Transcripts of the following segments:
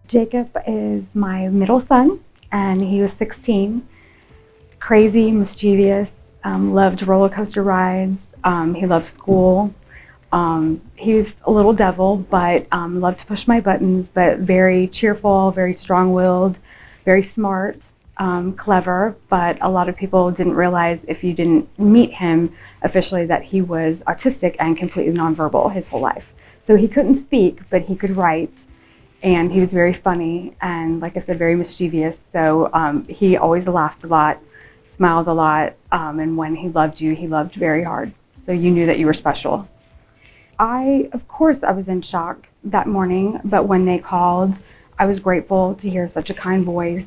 Jacob is my middle son, and he was 16. Crazy, mischievous, loved roller coaster rides. He loved school. He was a little devil, but loved to push my buttons, but very cheerful, very strong-willed, very smart, clever. But a lot of people didn't realize, if you didn't meet him officially, that he was autistic and completely nonverbal his whole life. So he couldn't speak, but he could write. And he was very funny and, like I said, very mischievous. So he always laughed a lot, smiled a lot, and when he loved you, he loved very hard. So you knew that you were special. Of course, I was in shock that morning, but when they called, I was grateful to hear such a kind voice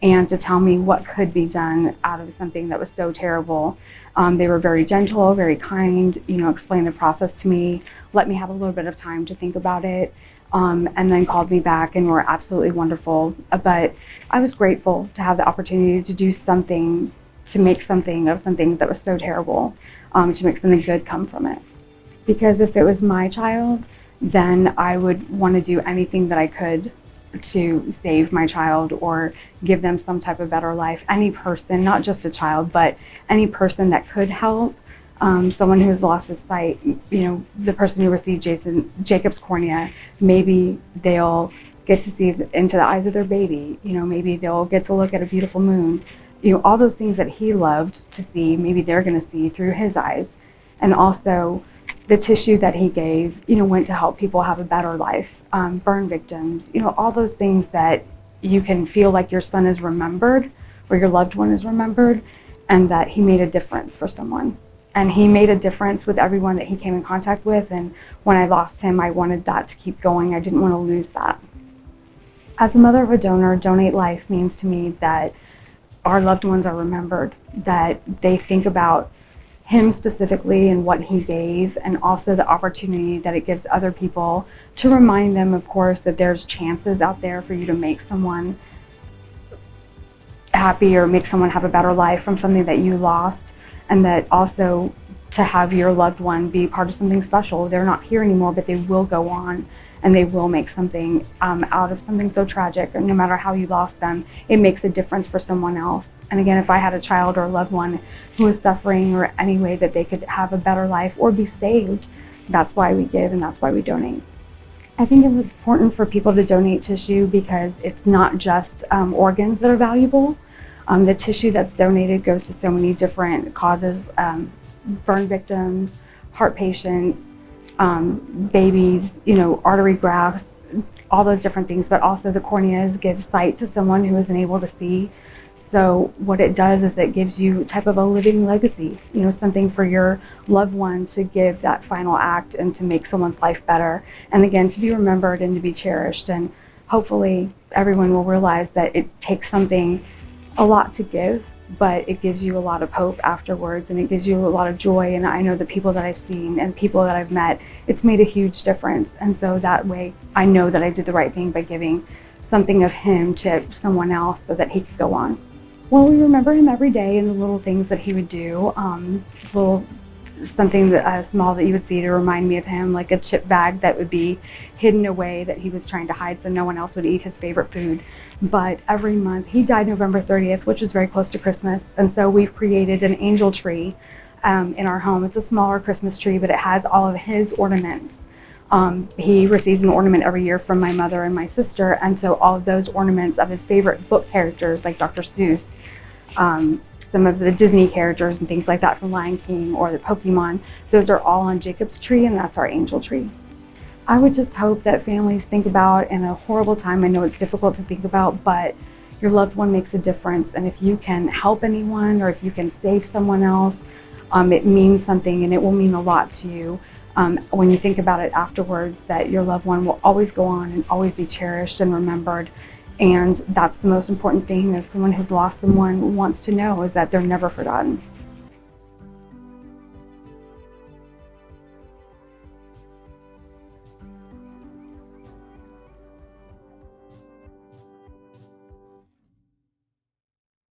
and to tell me what could be done out of something that was so terrible. They were very gentle, very kind, explained the process to me, let me have a little bit of time to think about it, and then called me back and were absolutely wonderful. But I was grateful to have the opportunity to do something, to make something of something that was so terrible, to make something good come from it. Because if it was my child, then I would want to do anything that I could to save my child or give them some type of better life. Any person, not just a child, but any person that could help. Someone who's lost his sight, the person who received Jacob's cornea, maybe they'll get to see into the eyes of their baby. Maybe they'll get to look at a beautiful moon. All those things that he loved to see, maybe they're going to see through his eyes. And also, the tissue that he gave, went to help people have a better life. Burn victims, all those things that you can feel like your son is remembered or your loved one is remembered, and that he made a difference for someone. And he made a difference with everyone that he came in contact with. And when I lost him, I wanted that to keep going. I didn't want to lose that. As a mother of a donor, Donate Life means to me that our loved ones are remembered, that they think about him specifically and what he gave, and also the opportunity that it gives other people to remind them, of course, that there's chances out there for you to make someone happy or make someone have a better life from something that you lost, and that also to have your loved one be part of something special. They're not here anymore, but they will go on and they will make something out of something so tragic. And no matter how you lost them, it makes a difference for someone else. And again, if I had a child or a loved one who was suffering, or any way that they could have a better life or be saved, that's why we give and that's why we donate. I think it's important for people to donate tissue because it's not just organs that are valuable. The tissue that's donated goes to so many different causes: burn victims, heart patients, babies, artery grafts, all those different things. But also the corneas give sight to someone who isn't able to see. So what it does is it gives you type of a living legacy, something for your loved one to give that final act and to make someone's life better. And again, to be remembered and to be cherished. And hopefully everyone will realize that it takes a lot to give, but it gives you a lot of hope afterwards, and it gives you a lot of joy. And I know the people that I've seen and people that I've met, it's made a huge difference. And so that way I know that I did the right thing by giving something of him to someone else so that he could go on. Well, we remember him every day and the little things that he would do, something small that you would see to remind me of him, like a chip bag that would be hidden away that he was trying to hide so no one else would eat his favorite food. But every month, he died November 30th, which was very close to Christmas, and so we've created an angel tree in our home. It's a smaller Christmas tree, but it has all of his ornaments. He received an ornament every year from my mother and my sister, and so all of those ornaments of his favorite book characters, like Dr. Seuss, some of the Disney characters and things like that from Lion King or the Pokemon, those are all on Jacob's tree, and that's our angel tree. I would just hope that families think about, in a horrible time, I know it's difficult to think about, but your loved one makes a difference, and if you can help anyone or if you can save someone else, it means something, and it will mean a lot to you when you think about it afterwards, that your loved one will always go on and always be cherished and remembered. And that's the most important thing, is someone who's lost someone wants to know, is that they're never forgotten.